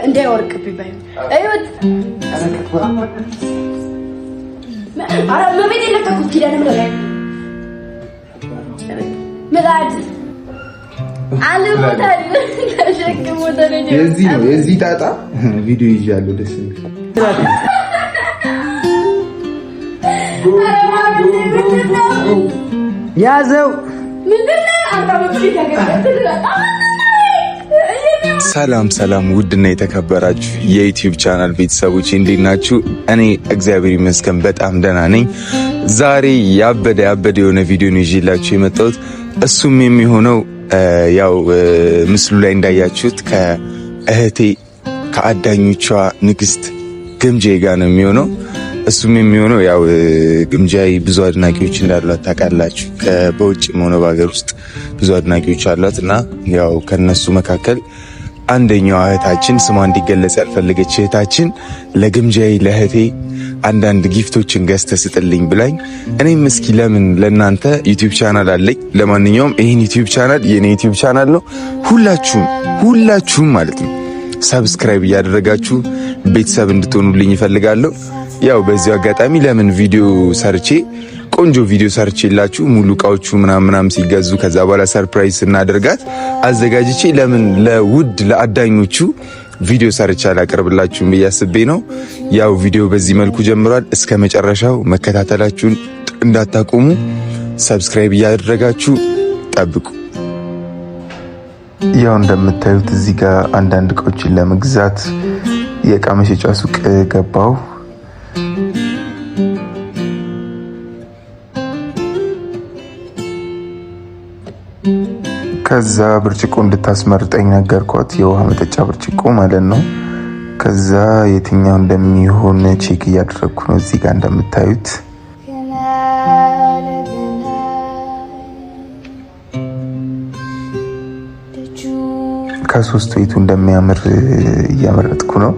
እንዳይወርቅ ቢባይ አይወጥ አረ መቤት የለቀኩት ኪዳነ ምሕረት ምራድ አልሞታል ተሸክሞ ተረጀ የዚህ ጣጣ ቪዲዮ ይዣለሁ ደስ ይላል ያዘው ሰላም ውድና የተከበራችሁ የዩቲዩብ ቻናል ቤተሰቦች እንዴት ናችሁ? እኔ እግዚአብሔር ይመስገን በጣም ደህና ነኝ። ዛሬ ያበደ የሆነ ቪዲዮ ነው ይዤላችሁ የመጣሁት። እሱም የሚሆነው ያው ምስሉ ላይ እንዳያችሁት ከእህቴ ከአዳኞቿ ንግስት ግምጃዬ ጋር ነው የሚሆነው። እሱም የሚሆነው ያው ግምጃዬ ብዙ አድናቂዎች እንዳሏት ታውቃላችሁ። በውጭም ሆነ በሀገር ውስጥ ብዙ አድናቂዎች አሏት እና ያው ከነሱ መካከል አንደኛዋ እህታችን ስሟ እንዲገለጽ ያልፈለገች እህታችን ለግምጃዬ ለእህቴ አንዳንድ ጊፍቶችን ገዝተህ ስጥልኝ ብላኝ፣ እኔም እስኪ ለምን ለእናንተ ዩቲዩብ ቻናል አለኝ። ለማንኛውም ይህን ዩቲዩብ ቻናል የኔ ዩቲዩብ ቻናል ነው። ሁላችሁም ማለት ነው ሰብስክራይብ እያደረጋችሁ ቤተሰብ እንድትሆኑልኝ ይፈልጋለሁ። ያው በዚህ አጋጣሚ ለምን ቪዲዮ ሰርቼ ቆንጆ ቪዲዮ ሰርቼላችሁ ሙሉ እቃዎቹ ምናምን ሲገዙ ከዛ በኋላ ሰርፕራይዝ እናደርጋት አዘጋጅቼ ለምን ለውድ ለአዳኞቹ ቪዲዮ ሰርቼ አላቀርብላችሁም ብዬ አስቤ ነው። ያው ቪዲዮ በዚህ መልኩ ጀምሯል። እስከ መጨረሻው መከታተላችሁን እንዳታቆሙ፣ ሰብስክራይብ እያደረጋችሁ ጠብቁ። ያው እንደምታዩት እዚህ ጋር አንዳንድ እቃዎችን ለመግዛት የእቃ መሸጫ ሱቅ ገባው። ከዛ ብርጭቆ እንድታስመርጠኝ ነገርኳት። የውሃ መጠጫ ብርጭቆ ማለት ነው። ከዛ የትኛው እንደሚሆን ቼክ እያደረግኩ ነው። እዚህ ጋር እንደምታዩት ከሶስቱ የቱ እንደሚያምር እያመረጥኩ ነው።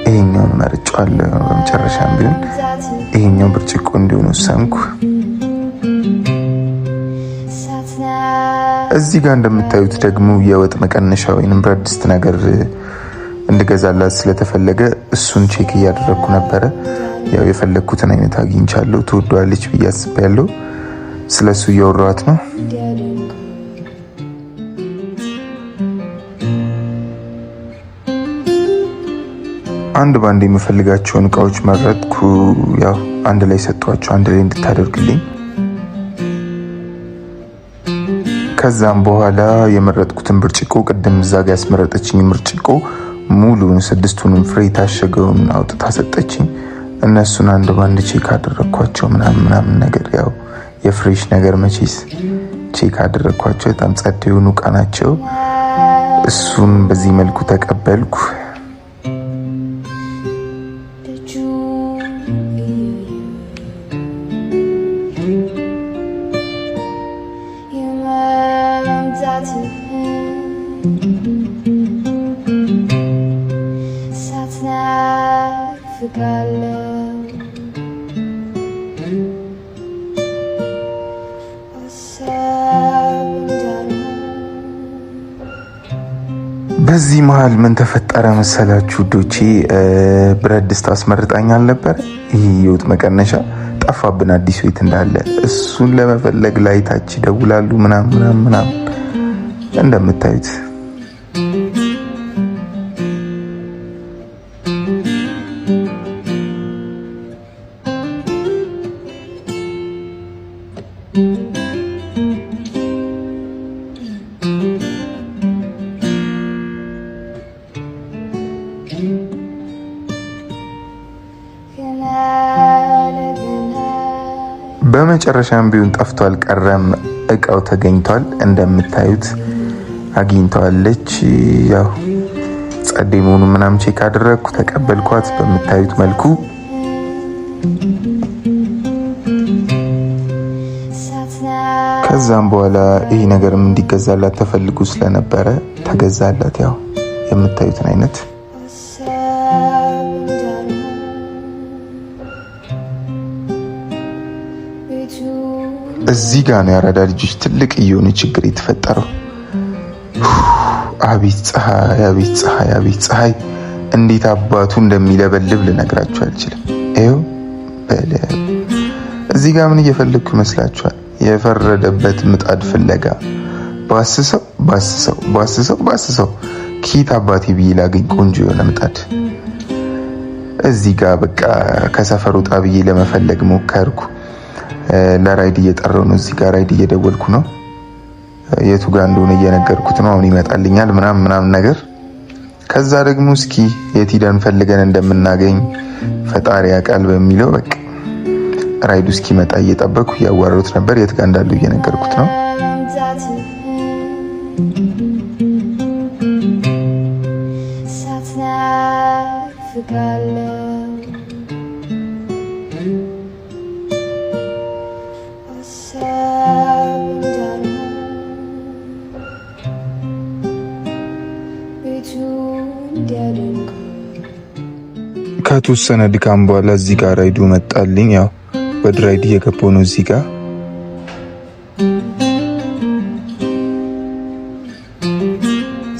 ይሄኛውን መርጫለሁ። በመጨረሻም ቢሆን ይሄኛው ብርጭቆ እንዲሆን ወሰንኩ። እዚህ ጋር እንደምታዩት ደግሞ የወጥ መቀነሻ ወይንም ብረት ድስት ነገር እንድገዛላት ስለተፈለገ እሱን ቼክ እያደረግኩ ነበረ። ያው የፈለግኩትን አይነት አግኝቻለሁ። ትወደዋለች ብዬ አስቤያለሁ። ስለሱ እያወራኋት ነው። አንድ ባንድ የምፈልጋቸውን እቃዎች መረጥኩ። ያው አንድ ላይ ሰጧቸው፣ አንድ ላይ እንድታደርግልኝ። ከዛም በኋላ የመረጥኩትን ብርጭቆ ቅድም እዛ ጋር ያስመረጠችኝ ብርጭቆ ሙሉን 6ቱንም ፍሬ ታሸገውን አውጥታ ሰጠችኝ። እነሱን አንድ ባንድ ቼክ አደረኳቸው ምናምን ነገር ያው የፍሬሽ ነገር መቼስ ቼክ አደረኳቸው። በጣም ጸድ የሆኑ እቃ ናቸው። እሱን በዚህ መልኩ ተቀበልኩ። በዚህ መሀል ምን ተፈጠረ መሰላችሁ ዶቼ? ብረት ድስት አስመርጣኛል ነበር። ይህ የወጥ መቀነሻ ጠፋብን፣ አዲስ ቤት እንዳለ እሱን ለመፈለግ ላይ ታች ይደውላሉ ምናምን እንደምታዩት በመጨረሻም ቢሆን ጠፍቶ አልቀረም። እቃው ተገኝቷል። እንደምታዩት አግኝተዋለች። ያው ጸዴ መሆኑን ምናምን ቼክ አደረግኩ፣ ተቀበልኳት በምታዩት መልኩ። ከዛም በኋላ ይሄ ነገርም እንዲገዛላት ተፈልጉ ስለነበረ ተገዛላት። ያው የምታዩትን አይነት እዚህ ጋር ነው የአራዳ ልጆች ትልቅ የሆነ ችግር የተፈጠረው። አቤት ፀሐይ አቤት ፀሐይ አቤት ፀሐይ እንዴት አባቱ እንደሚለበልብ ልነግራችሁ አልችልም። ይኸው እዚህ ጋር ምን እየፈለግኩ ይመስላችኋል? የፈረደበት ምጣድ ፍለጋ ባስሰው ኪት አባቴ ብዬ ላገኝ ቆንጆ የሆነ ምጣድ እዚህ ጋር በቃ ከሰፈር ወጣ ብዬ ለመፈለግ ሞከርኩ። ለራይድ እየጠራው ነው። እዚህ ጋር ራይድ እየደወልኩ ነው። የቱ ጋር እንደሆነ እየነገርኩት ነው። አሁን ይመጣልኛል ምናምን ነገር። ከዛ ደግሞ እስኪ የት ሄደን ፈልገን እንደምናገኝ ፈጣሪ ያውቃል በሚለው በቃ ራይዱ እስኪመጣ እየጠበቅኩ እያዋራሁት ነበር። የት ጋር እንዳለው እየነገርኩት ነው። ከተወሰነ ድካም በኋላ እዚህ ጋር ራይዱ መጣልኝ። ያው ወደ ራይድ እየገባሁ ነው። እዚህ ጋር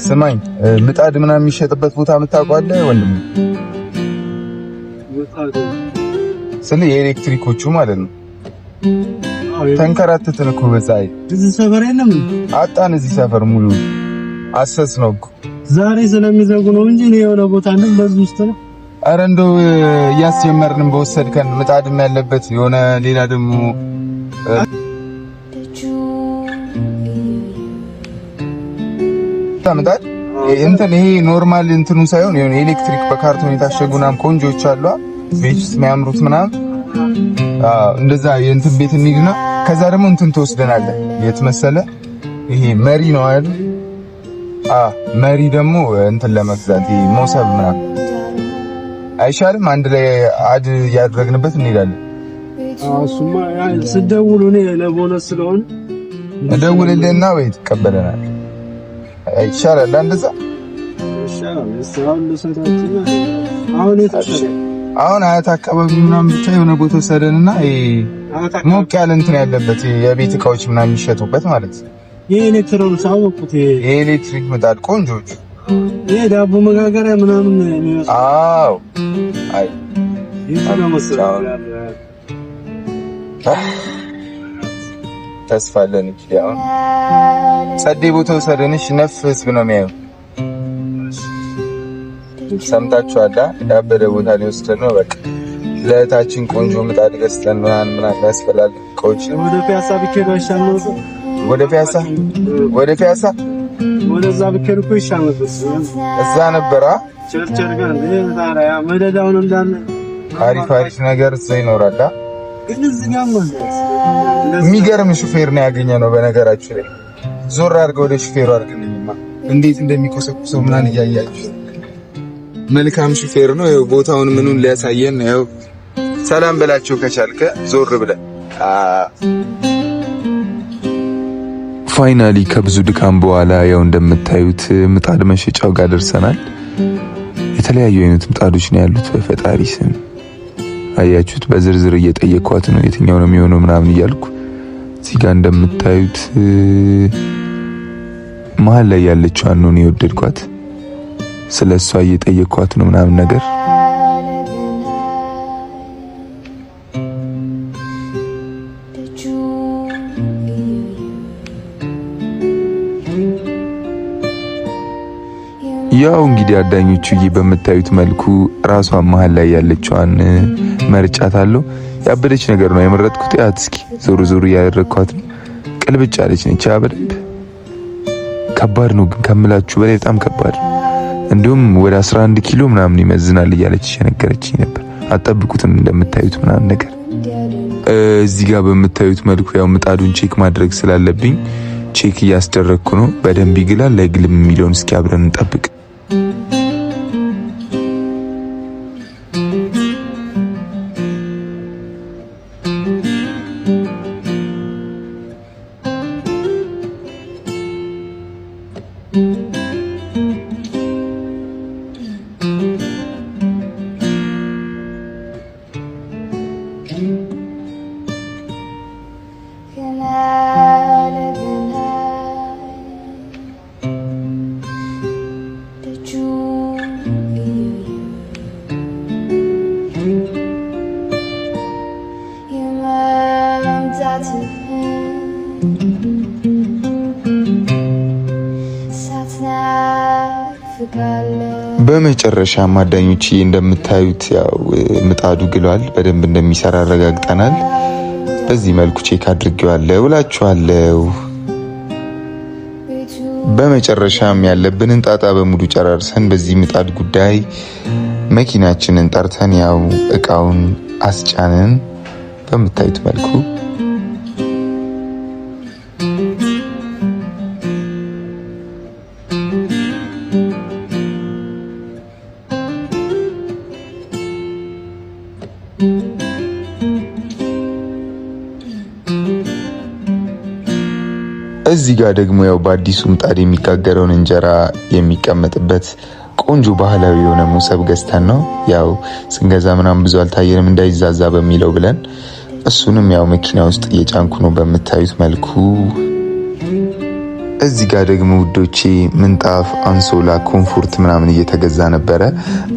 ስማኝ፣ ምጣድ ምናምን የሚሸጥበት ቦታ የምታውቀዋለህ ወንድም? ስለ የኤሌክትሪኮቹ ማለት ነው። ተንከራተትን እኮ በፀሐይ። እዚህ ሰፈር የለም አጣን። እዚህ ሰፈር ሙሉ አሰስ ነው እኮ ዛሬ ስለሚዘጉ ነው እንጂ ነው የሆነ ቦታ ነው በዚህ ውስጥ ነው። አረ እንደው እያስጀመርን በወሰድከን ምጣድም ያለበት የሆነ ሌላ ደግሞ ምጣድ እንትን ይሄ ኖርማል እንትኑ ሳይሆን የሆነ ኤሌክትሪክ በካርቶን የታሸጉናም ቆንጆች አሉ ቤት ውስጥ የሚያምሩት ምናምን። እንደዛ የእንትን ቤት እንሂድና ከዛ ደግሞ እንትን ትወስደናለህ። የት መሰለ ይሄ መሪ ነው አይደል? መሪ ደግሞ እንትን ለመግዛት ይሄ ሞሰብ ምናምን አይሻልም? አንድ ላይ አድ ያደረግንበት እንሄዳለን። እሱማ ስደውሉ እኔ ለቦነስ ስለሆነ እደውልልህና ወይ ትቀበለናል። አይሻልም? እንደዛ አሁን አያት አካባቢ ምናምን ብቻ የሆነ ቦታ ወሰደንና ሞቅ ያለ እንትን ያለበት የቤት እቃዎች ምናምን የሚሸጡበት ማለት ነው። የኤሌክትሮኒክስ አወቁት። የኤሌክትሪክ ምጣድ ቆንጆች ይሄ ዳቦ መጋገሪያ ምናምን የሚመስል። አዎ አይ ተስፋ አለን እንጂ አሁን ጸዴ ቦታ ወሰደንሽ። ነፍ ህዝብ ነው የሚያየው። ሰምታችኋል? ያበደ ቦታ ሊወስደን ነው። በቃ ለእህታችን ቆንጆ ምጣድ ገዝተን ምናምን ያስፈላል እቃዎች። ወደ ፒያሳ ብቻ ይሻላል። ወደ ፒያሳ ወደዛ ብቻ እኮ ይሻላል። እዛ ነበራ ቸርቸር ጋር ታዲያ መደዳውን እንዳለ አሪፍ ነገር እዛ ይኖራል። ግን እዚህ ጋር ማለት የሚገርም ሹፌር ነው ያገኘነው። በነገራችሁ ላይ ዞር አድርገው ወደ ሹፌሩ አድርግልኝማ እንዴት እንደሚኮሰኩሰው ምናምን እያያችሁ። መልካም ሹፌር ነው። ይኸው ቦታውን ምኑን ሊያሳየን ነው። ሰላም በላቸው ከቻልከ ዞር ብለህ። ፋይናሊ ከብዙ ድካም በኋላ ያው እንደምታዩት ምጣድ መሸጫው ጋር ደርሰናል። የተለያዩ አይነት ምጣዶች ነው ያሉት። በፈጣሪ ስም አያችሁት? በዝርዝር እየጠየኳት ነው የትኛው ነው የሚሆነው ምናምን እያልኩ። እዚህ ጋር እንደምታዩት መሀል ላይ ያለችዋን ነው የወደድኳት። ስለሷ እየጠየኳት ነው ምናምን ነገር። ያው እንግዲህ አዳኞቹ በምታዩት መልኩ ራሷን መሀል ላይ ያለችዋን መርጫታለሁ። ያበደች ነገር ነው የመረጥኩት። ያት እስኪ ዞር እያደረኳት ነው። ቅልብጭ አለች ነች። በደንብ ከባድ ነው ግን ከምላችሁ በላይ በጣም ከባድ ነው። እንዲሁም ወደ 11 ኪሎ ምናምን ይመዝናል እያለች የነገረችኝ ነበር። አጠብቁትም እንደምታዩት ምናምን ነገር። እዚህ ጋር በምታዩት መልኩ ያው ምጣዱን ቼክ ማድረግ ስላለብኝ ቼክ እያስደረግኩ ነው። በደንብ ይግላል ለግልም የሚለውን እስኪ አብረን እንጠብቅ። በመጨረሻ ማዳኞች እንደምታዩት ያው ምጣዱ ግሏል። በደንብ እንደሚሰራ አረጋግጠናል። በዚህ መልኩ ቼክ አድርጌዋለሁ እላችኋለሁ። በመጨረሻም ያለብንን ጣጣ በሙሉ ጨራርሰን በዚህ ምጣድ ጉዳይ መኪናችንን ጠርተን ያው እቃውን አስጫንን በምታዩት መልኩ። እዚህ ጋር ደግሞ ያው በአዲሱ ምጣድ የሚጋገረውን እንጀራ የሚቀመጥበት ቆንጆ ባህላዊ የሆነ ሞሰብ ገዝተን ነው። ያው ስንገዛ ምናምን ብዙ አልታየንም እንዳይዛዛ በሚለው ብለን እሱንም ያው መኪና ውስጥ እየጫንኩ ነው በምታዩት መልኩ። እዚህ ጋር ደግሞ ውዶቼ ምንጣፍ፣ አንሶላ፣ ኮምፎርት ምናምን እየተገዛ ነበረ።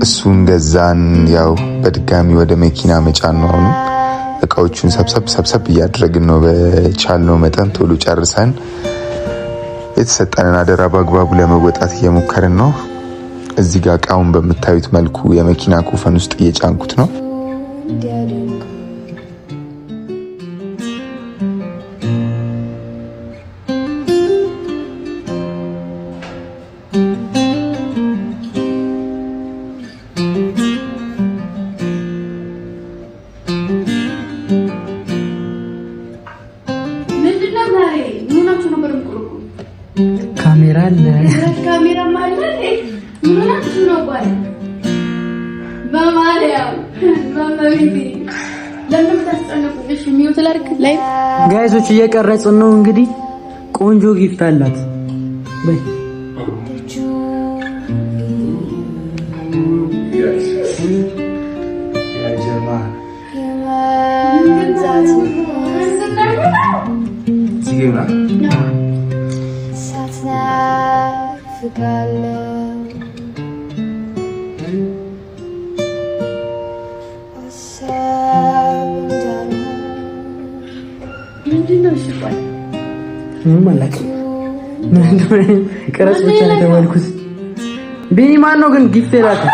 እሱን ገዛን። ያው በድጋሚ ወደ መኪና መጫን ነው። አሁንም እቃዎቹን ሰብሰብ እያደረግን ነው። በቻልነው መጠን ቶሎ ጨርሰን የተሰጠንን አደራ በአግባቡ ለመወጣት እየሞከርን ነው። እዚህ ጋር እቃውን በምታዩት መልኩ የመኪና ኮፈን ውስጥ እየጫንኩት ነው። ካሜራ አለ። ካሜራ ማለት ምናምን ነው ባይ በማርያም በመቤቴ ለምን ታስጨነቁሽ? ሚውት ላድርግ ላይ ጋይሶች እየቀረጽን ነው። እንግዲህ ቆንጆ ጊፍት አላት በይ ምንድነው? እሺ ቆይ ማለት ቀረጽ ብቻ ነው የተባልኩት። ቢኒ ማን ነው ግን ጊፍት የላከ?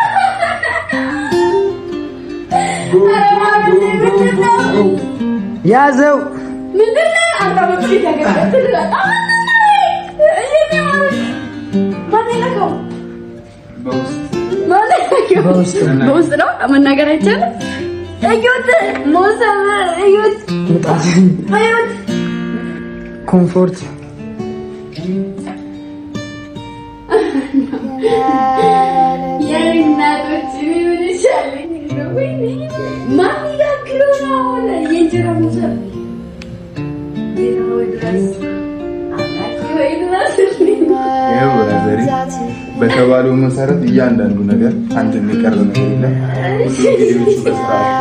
ያዘው ምንድነው? አንተ ያገኘት በውስጥ ነው መናገር አይቻልም። እዩት ሞሰብ እዩት እዩት ኮምፎርት የእናቶች ምን ይሻለኝ ነው ወይ ማን ያክለው ነው የእንጀራ ሞሰብ በተባለው መሰረት እያንዳንዱ ነገር አንድ የሚቀር ነገር የለም። ቪዲዮቹ በስርዓት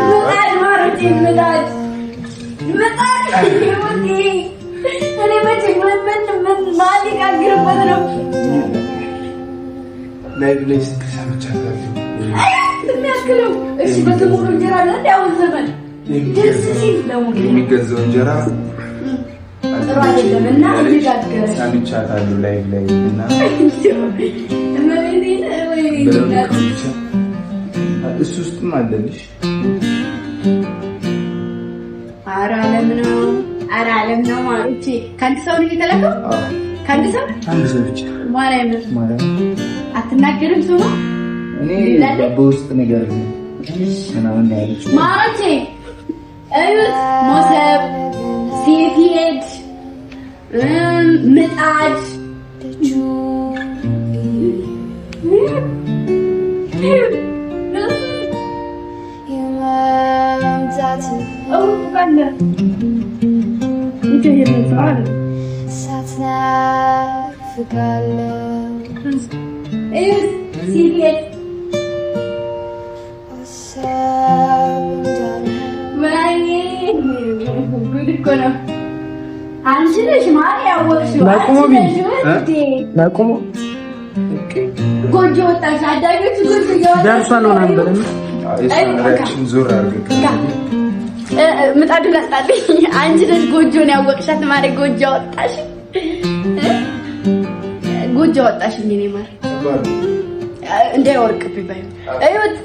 የሚገዛው እንጀራ ጥሩ አይደለም እና እንጋገር ሳንቻታለሁ ላይቭ ላይ እና እሱ ውስጥም አለልሽ። ኧረ ዓለም ነው ማለት ከአንድ ሰው ነው የተላከው። ከአንድ ሰው ብቻ ማርያም አትናገርም። ሰው እኔ በውስጥ ነገር ምናምን ያለች ማርቼ እዩት ሞሰብ ሲሄድ ምጣድ አንቺ ነሽ ማለት ያወቅሽው ላቁሞ ጎጆ ወጣሽ። አዳጊዎች ጎጆ እያወጣሽ ደርሷል ነው ነበር እሱን ዞር አድርገህ ምጣዱ ላጣልኝ። አንቺ ነሽ ጎጆን ያወቅሻት ማለት ጎጆ ወጣሽ። ጎጆ ወጣሽ እንዴ ማር እንዳይወርቅብኝ ባይ እዩት።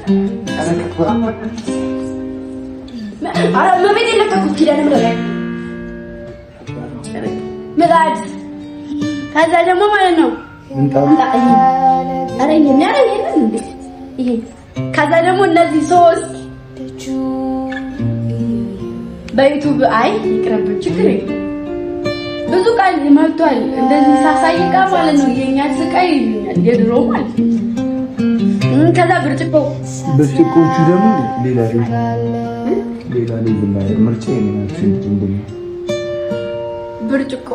አረ መቤት የለቀኩት ኪዳነ ምሕረት ምጣድ ከዛ ደግሞ ማለት ነው አረ ይሄ ከዛ ደግሞ እነዚህ ሶስት በዩቲዩብ አይ ይቅርብ ችግር የለም ብዙ ቃል መጥቷል። እንደዚህ ሳሳይቃ ማለት ነው የኛ ስቃይ ይሉኛል የድሮ ማለት ከዛ ብርጭቆቹ ደግሞ ሌላ ምርጫ የኔናችሁ እንደምን ብርጭቆ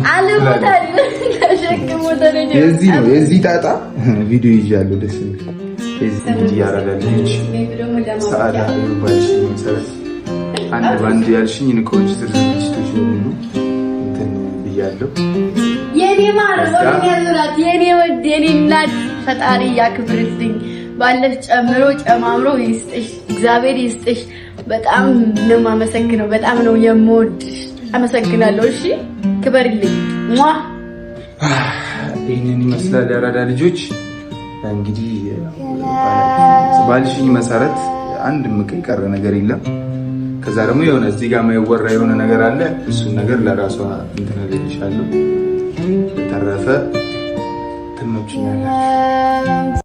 አለሞታል ተሸክሞታል። የዚህ ጣጣ ቪዲዮ ይዣለሁ ደስ የሚል እዚህ ያራዳልሽ ሰዓዳ ባልሽ መሰረት አንድ ባንድ ያልሽኝ ንቆች ዝርዝሮች ሁሉ እንትን ብያለሁ። የኔ ማር ወደ ያዙራት የኔ ወድ የኔ እናት ፈጣሪ ያክብርልኝ። ባለሽ ጨምሮ ጨማምሮ ይስጥሽ፣ እግዚአብሔር ይስጥሽ። በጣም ነው የማመሰግነው፣ በጣም ነው የምወድሽ። አመሰግናለሁ። እሺ ክበርልኝ። ይህንን ይመስላል ያራዳ ልጆች። እንግዲህ ባልሽኝ መሰረት አንድ ምቀይ ቀረ ነገር የለም። ከዛ ደግሞ የሆነ እዚህ ጋር የማይወራ የሆነ ነገር አለ። እሱን ነገር ለራሷ እንትን አለልሻለሁ። በተረፈ ትመችኛላችሁ።